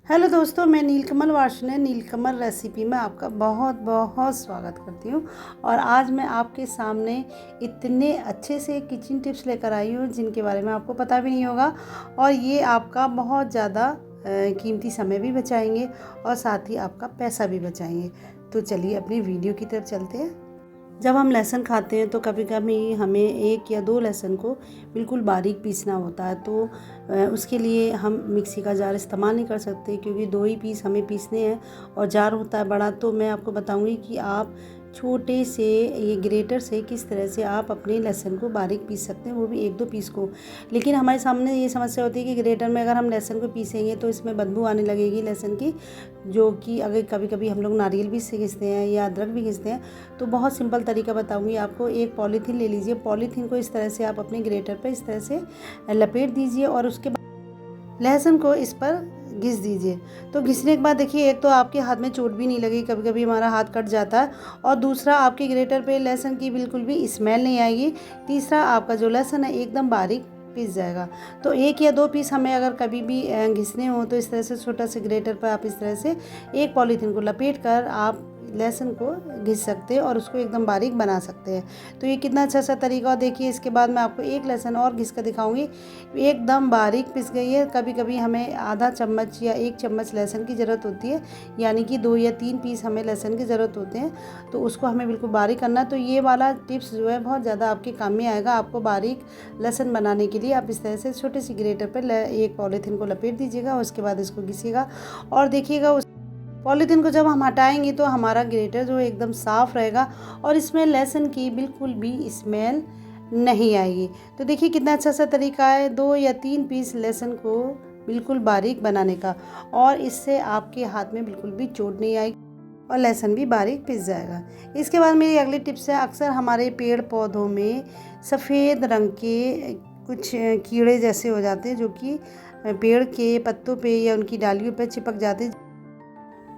Hello दोस्तों, मैं नीलकमल वार्ष्णेय नीलकमल recipe में आपका बहुत बहुत स्वागत करती हूँ। और आज मैं आपके सामने इतने अच्छे से किचन टिप्स लेकर आई हूँ जिनके बारे में आपको पता भी नहीं होगा, और ये आपका बहुत ज़्यादा कीमती समय भी बचाएंगे और साथ ही आपका पैसा भी बचाएंगे। तो चलिए अपनी वीडियो की तरफ चलते हैं। जब हम लहसुन खाते हैं तो कभी कभी हमें 1 या 2 लहसुन को बिल्कुल बारीक पीसना होता है, तो उसके लिए हम मिक्सी का जार इस्तेमाल नहीं कर सकते क्योंकि 2 ही पीस हमें पीसने हैं और जार होता है बड़ा। तो मैं आपको बताऊंगी कि आप छोटे से ये ग्रेटर से किस तरह से आप अपने लहसुन को बारीक पीस सकते हैं, वो भी 1-2 पीस को। लेकिन हमारे सामने ये समस्या होती है कि ग्रेटर में अगर हम लहसुन को पीसेंगे तो इसमें बदबू आने लगेगी लहसुन की, जो कि अगर कभी कभी हम लोग नारियल भी से घिसते हैं या अदरक भी घिसते हैं। तो बहुत सिंपल तरीका बताऊंगी आपको। एक पॉलीथीन ले लीजिए, पॉलीथीन को इस तरह से आप अपने ग्रेटर पर इस तरह से लपेट दीजिए और उसके बाद लहसुन को इस पर घिस दीजिए। तो घिसने के बाद देखिए, एक तो आपके हाथ में चोट भी नहीं लगेगी, कभी कभी हमारा हाथ कट जाता है, और दूसरा आपके ग्रेटर पे लहसुन की बिल्कुल भी स्मेल नहीं आएगी। तीसरा, आपका जो लहसुन है एकदम बारीक पीस जाएगा। तो 1 या 2 पीस हमें अगर कभी भी घिसने हो तो इस तरह से छोटा से ग्रेटर पर आप इस तरह से एक पॉलीथीन को लपेट कर आप लहसुन को घिस सकते हैं और उसको एकदम बारीक बना सकते हैं। तो ये कितना अच्छा सा तरीका। और देखिए, इसके बाद मैं आपको एक लहसुन और घिस कर दिखाऊंगी, एकदम बारीक पिस गई है। कभी कभी हमें आधा चम्मच या 1 चम्मच लहसुन की ज़रूरत होती है, यानी कि 2 या 3 पीस हमें लहसुन की ज़रूरत होते हैं, तो उसको हमें बिल्कुल बारीक करना है। तो ये वाला टिप्स जो है बहुत ज़्यादा आपके काम में आएगा। आपको बारीक लहसुन बनाने के लिए आप इस तरह से छोटे से ग्रेटर पर एक पॉलीथीन को लपेट दीजिएगा, उसके बाद इसको घिसिएगा और देखिएगा उस पॉलीथीन को जब हम हटाएंगे तो हमारा ग्रेटर जो है एकदम साफ़ रहेगा और इसमें लहसुन की बिल्कुल भी स्मेल नहीं आएगी। तो देखिए कितना अच्छा सा तरीका है 2 या 3 पीस लहसुन को बिल्कुल बारीक बनाने का, और इससे आपके हाथ में बिल्कुल भी चोट नहीं आएगी और लहसुन भी बारीक पिस जाएगा। इसके बाद मेरी अगली टिप्स है, अक्सर हमारे पेड़ पौधों में सफ़ेद रंग के कुछ कीड़े जैसे हो जाते हैं जो कि पेड़ के पत्तों पे या उनकी डालियों पे चिपक जाते हैं,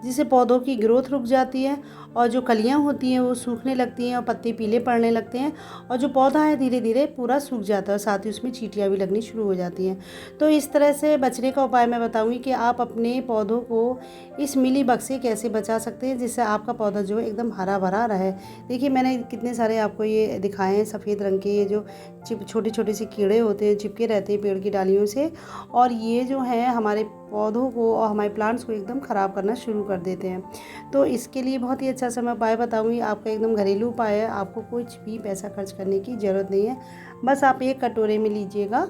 जिससे पौधों की ग्रोथ रुक जाती है और जो कलियां होती हैं वो सूखने लगती हैं और पत्ते पीले पड़ने लगते हैं, और जो पौधा है धीरे धीरे पूरा सूख जाता है और साथ ही उसमें चींटियां भी लगनी शुरू हो जाती हैं। तो इस तरह से बचने का उपाय मैं बताऊंगी कि आप अपने पौधों को इस मिलीबग से कैसे बचा सकते हैं, जिससे आपका पौधा जो है एकदम हरा भरा रहे। देखिए, मैंने कितने सारे आपको ये दिखाए हैं सफ़ेद रंग के, ये जो छोटे छोटे से कीड़े होते हैं चिपके रहते हैं पेड़ की डालियों से, और ये जो है हमारे पौधों को और हमारे प्लांट्स को एकदम ख़राब करना शुरू कर देते हैं। तो इसके लिए बहुत ही अच्छा सा मैं उपाय बताऊंगी आपका, एकदम घरेलू उपाय है। आपको कुछ भी पैसा खर्च करने की ज़रूरत नहीं है। बस आप 1 कटोरे में लीजिएगा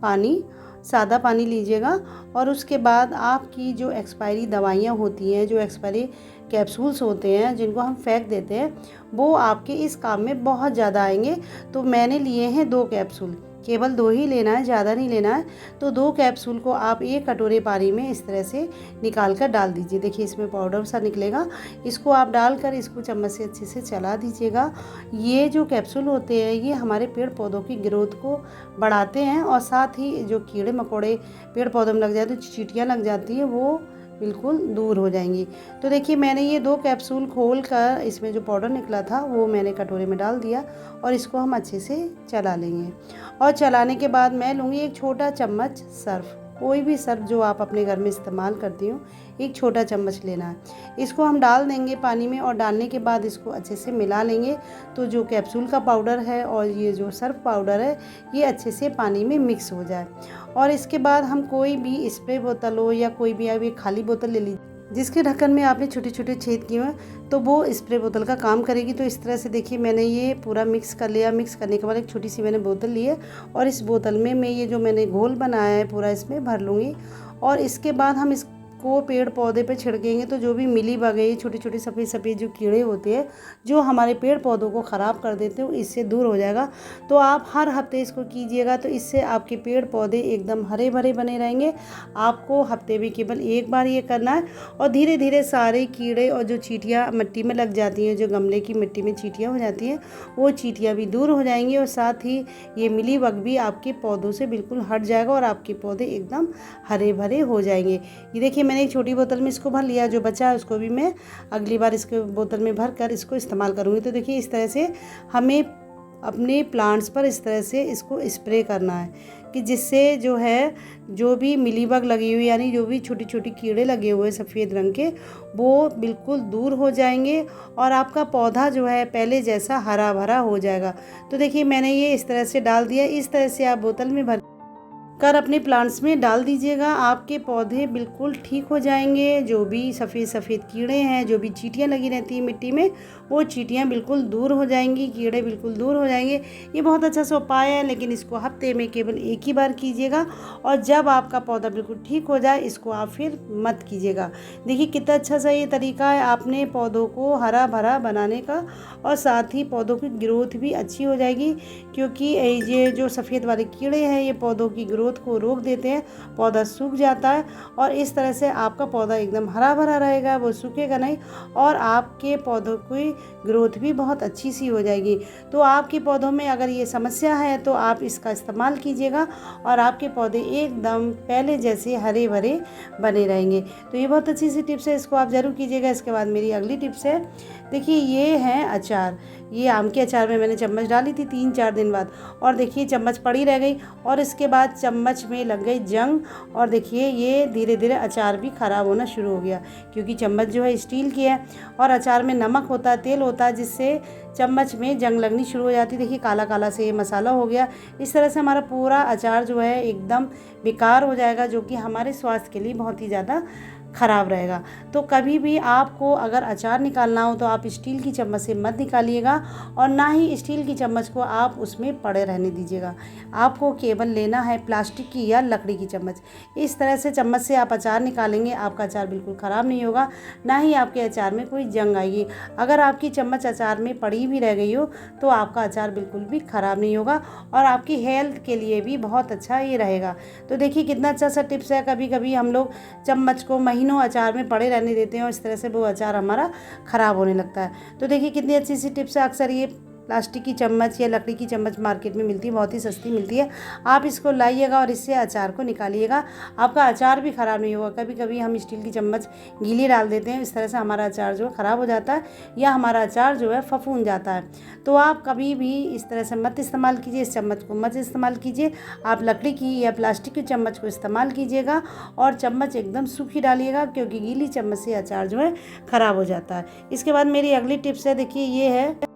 पानी, सादा पानी लीजिएगा, और उसके बाद आपकी जो एक्सपायरी दवाइयाँ होती हैं, जो एक्सपायरी कैप्सूल्स होते हैं जिनको हम फेंक देते हैं, वो आपके इस काम में बहुत ज़्यादा आएंगे। तो मैंने लिए हैं 2 कैप्सूल, केवल 2 ही लेना है, ज़्यादा नहीं लेना है। तो 2 कैप्सूल को आप 1 कटोरे पानी में इस तरह से निकाल कर डाल दीजिए। देखिए, इसमें पाउडर सा निकलेगा, इसको आप डालकर इसको चम्मच से अच्छे से चला दीजिएगा। ये जो कैप्सूल होते हैं ये हमारे पेड़ पौधों की ग्रोथ को बढ़ाते हैं, और साथ ही जो कीड़े मकोड़े पेड़ पौधों में लग जाते हैं, चींटियाँ लग जाती हैं, वो बिल्कुल दूर हो जाएंगी। तो देखिए, मैंने ये 2 कैप्सूल खोल कर इसमें जो पाउडर निकला था वो मैंने कटोरे में डाल दिया, और इसको हम अच्छे से चला लेंगे। और चलाने के बाद मैं लूँगी 1 छोटा चम्मच सर्फ, कोई भी सर्फ जो आप अपने घर में इस्तेमाल करती हो, 1 छोटा चम्मच लेना है। इसको हम डाल देंगे पानी में, और डालने के बाद इसको अच्छे से मिला लेंगे। तो जो कैप्सूल का पाउडर है और ये जो सर्फ पाउडर है ये अच्छे से पानी में मिक्स हो जाए। और इसके बाद हम कोई भी स्प्रे बोतल हो या कोई भी आप एक खाली बोतल ले लीजिए जिसके ढक्कन में आपने छोटे छोटे छेद किए हैं, तो वो स्प्रे बोतल का काम करेगी। तो इस तरह से देखिए, मैंने ये पूरा मिक्स कर लिया। मिक्स करने के बाद एक छोटी सी मैंने बोतल ली है, और इस बोतल में मैं ये जो मैंने घोल बनाया है पूरा इसमें भर लूँगी। और इसके बाद हम इसको पेड़ पौधे पे छिड़केंगे तो जो भी मिली बग गई, छोटे छोटे सफ़ेद सफ़ेद जो कीड़े होते हैं जो हमारे पेड़ पौधों को ख़राब कर देते हैं, इससे दूर हो जाएगा। तो आप हर हफ्ते इसको कीजिएगा, तो इससे आपके पेड़ पौधे एकदम हरे भरे बने रहेंगे। आपको हफ्ते में केवल 1 बार ये करना है, और धीरे धीरे सारे कीड़े और जो चींटियाँ मिट्टी में लग जाती हैं, जो गमले की मिट्टी में चींटियाँ हो जाती हैं, वो चींटियाँ भी दूर हो जाएंगी, और साथ ही ये मिली बग भी आपके पौधों से बिल्कुल हट जाएगा और आपके पौधे एकदम हरे भरे हो जाएंगे। ये देखिए, मैंने एक छोटी बोतल में इसको भर लिया, जो बचा है उसको भी मैं अगली बार इसके बोतल में भर कर इसको इस्तेमाल करूँगी। तो देखिए, इस तरह से हमें अपने प्लांट्स पर इस तरह से इसको स्प्रे करना है, कि जिससे जो है जो भी मिलीबग लगी हुई यानी जो भी छोटी छोटी कीड़े लगे हुए सफ़ेद रंग के वो बिल्कुल दूर हो जाएंगे और आपका पौधा जो है पहले जैसा हरा भरा हो जाएगा। तो देखिए मैंने ये इस तरह से डाल दिया। इस तरह से आप बोतल में भर कर अपने प्लांट्स में डाल दीजिएगा। आपके पौधे बिल्कुल ठीक हो जाएंगे। जो भी सफ़ेद सफ़ेद कीड़े हैं, जो भी चींटियाँ लगी रहती हैं मिट्टी में, वो चींटियाँ बिल्कुल दूर हो जाएंगी, कीड़े बिल्कुल दूर हो जाएंगे। ये बहुत अच्छा सा उपाय है, लेकिन इसको हफ्ते में केवल एक ही बार कीजिएगा और जब आपका पौधा बिल्कुल ठीक हो जाए इसको आप फिर मत कीजिएगा। देखिए कितना अच्छा सा ये तरीका है आपने पौधों को हरा भरा बनाने का, और साथ ही पौधों की ग्रोथ भी अच्छी हो जाएगी, क्योंकि ये जो सफ़ेद वाले कीड़े हैं ये पौधों की ग्रोथ को रोक देते हैं, पौधा सूख जाता है और इस तरह से आपका पौधा एकदम हरा भरा रहेगा, वो सूखेगा नहीं और आपके पौधों की ग्रोथ भी बहुत अच्छी सी हो जाएगी। तो आपके पौधों में अगर ये समस्या है तो आप इसका इस्तेमाल कीजिएगा और आपके पौधे एकदम पहले जैसे हरे भरे बने रहेंगे। तो ये बहुत अच्छी सी टिप्स है, इसको आप ज़रूर कीजिएगा। इसके बाद मेरी अगली टिप्स है, देखिए ये है अचार। ये आम के अचार में मैंने चम्मच डाली थी 3-4 दिन बाद, और देखिए चम्मच पड़ी रह गई और इसके बाद चम्मच में लग गई जंग, और देखिए ये धीरे धीरे अचार भी ख़राब होना शुरू हो गया, क्योंकि चम्मच जो है स्टील की है और अचार में नमक होता है, तेल होता है, जिससे चम्मच में जंग लगनी शुरू हो जाती। देखिए काला काला से ये मसाला हो गया। इस तरह से हमारा पूरा अचार जो है एकदम बेकार हो जाएगा, जो कि हमारे स्वास्थ्य के लिए बहुत ही ज़्यादा ख़राब रहेगा। तो कभी भी आपको अगर अचार निकालना हो तो आप स्टील की चम्मच से मत निकालिएगा और ना ही स्टील की चम्मच को आप उसमें पड़े रहने दीजिएगा। आपको केवल लेना है प्लास्टिक की या लकड़ी की चम्मच। इस तरह से चम्मच से आप अचार निकालेंगे, आपका अचार बिल्कुल ख़राब नहीं होगा, ना ही आपके अचार में कोई जंग आएगी। अगर आपकी चम्मच अचार में पड़ी भी रह गई हो तो आपका अचार बिल्कुल भी ख़राब नहीं होगा और आपकी हेल्थ के लिए भी बहुत अच्छा ये रहेगा। तो देखिए कितना अच्छा सा टिप्स है। कभी कभी हम लोग चम्मच को महीनों अचार में पड़े रहने देते हैं और इस तरह से वो अचार हमारा ख़राब होने लगता है। तो देखिए कितनी अच्छी सी टिप्स है। अक्सर ये प्लास्टिक की चम्मच या लकड़ी की चम्मच मार्केट में मिलती है, बहुत ही सस्ती मिलती है। आप इसको लाइएगा और इससे अचार को निकालिएगा, आपका अचार भी ख़राब नहीं होगा। कभी कभी हम स्टील की चम्मच गीली डाल देते हैं, इस तरह से हमारा अचार जो है ख़राब हो जाता है या हमारा अचार जो है फफूंद जाता है। तो आप कभी भी इस तरह से मत इस्तेमाल कीजिए, इस चम्मच को मत इस्तेमाल कीजिए। आप लकड़ी की या प्लास्टिक की चम्मच को इस्तेमाल कीजिएगा और चम्मच एकदम सूखी डालिएगा, क्योंकि गीली चम्मच से अचार जो है ख़राब हो जाता है। इसके बाद मेरी अगली टिप्स है, देखिए ये है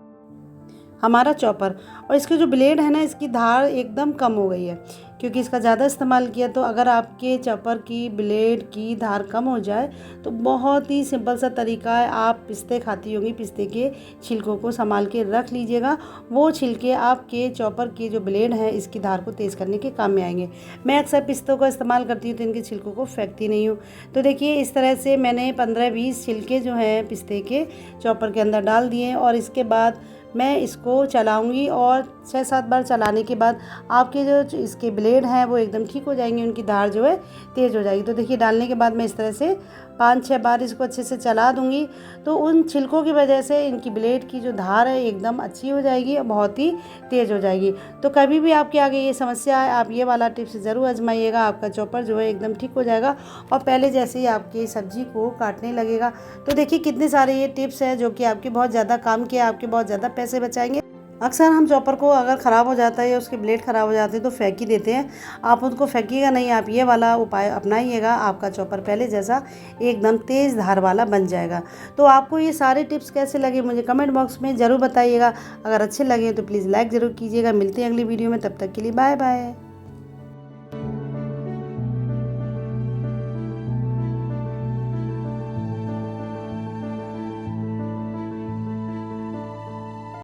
हमारा चॉपर, और इसके जो ब्लेड है ना इसकी धार एकदम कम हो गई है, क्योंकि इसका ज़्यादा इस्तेमाल किया। तो अगर आपके चॉपर की ब्लेड की धार कम हो जाए तो बहुत ही सिंपल सा तरीका है। आप पिस्ते खाती होंगी, पिस्ते के छिलकों को संभाल के रख लीजिएगा। वो छिलके आपके चॉपर की जो ब्लेड है इसकी धार को तेज़ करने के काम में आएंगे। मैं अक्सर पिस्तों का इस्तेमाल करती हूँ तो इनके छिलकों को फेंकती नहीं हूँ। तो देखिए इस तरह से मैंने 15-20 छिलके जो हैं पिस्ते के चॉपर के अंदर डाल दिए और इसके बाद मैं इसको चलाऊंगी और 6-7 बार चलाने के बाद आपके जो इसके ब्लेड हैं वो एकदम ठीक हो जाएंगे, उनकी धार जो है तेज़ हो जाएगी। तो देखिए डालने के बाद मैं इस तरह से 5-6 बार इसको अच्छे से चला दूंगी, तो उन छिलकों की वजह से इनकी ब्लेड की जो धार है एकदम अच्छी हो जाएगी और बहुत ही तेज़ हो जाएगी। तो कभी भी आपके आगे ये समस्या है, आप ये वाला टिप्स ज़रूर आजमाइएगा। आपका चॉपर जो है एकदम ठीक हो जाएगा और पहले जैसे ही आपकी सब्जी को काटने लगेगा। तो देखिए कितने सारे ये टिप्स हैं जो कि आपके बहुत ज़्यादा काम के, आपके बहुत ज़्यादा पैसे बचाएंगे। अक्सर हम चॉपर को अगर ख़राब हो जाता है या उसके ब्लेड ख़राब हो जाते हैं तो फेंक ही देते हैं। आप उनको फेंकिएगा नहीं, आप ये वाला उपाय अपनाइएगा, आपका चॉपर पहले जैसा एकदम तेज़ धार वाला बन जाएगा। तो आपको ये सारे टिप्स कैसे लगे मुझे कमेंट बॉक्स में ज़रूर बताइएगा। अगर अच्छे लगे तो प्लीज़ लाइक ज़रूर कीजिएगा। मिलते हैं अगली वीडियो में, तब तक के लिए बाय बाय।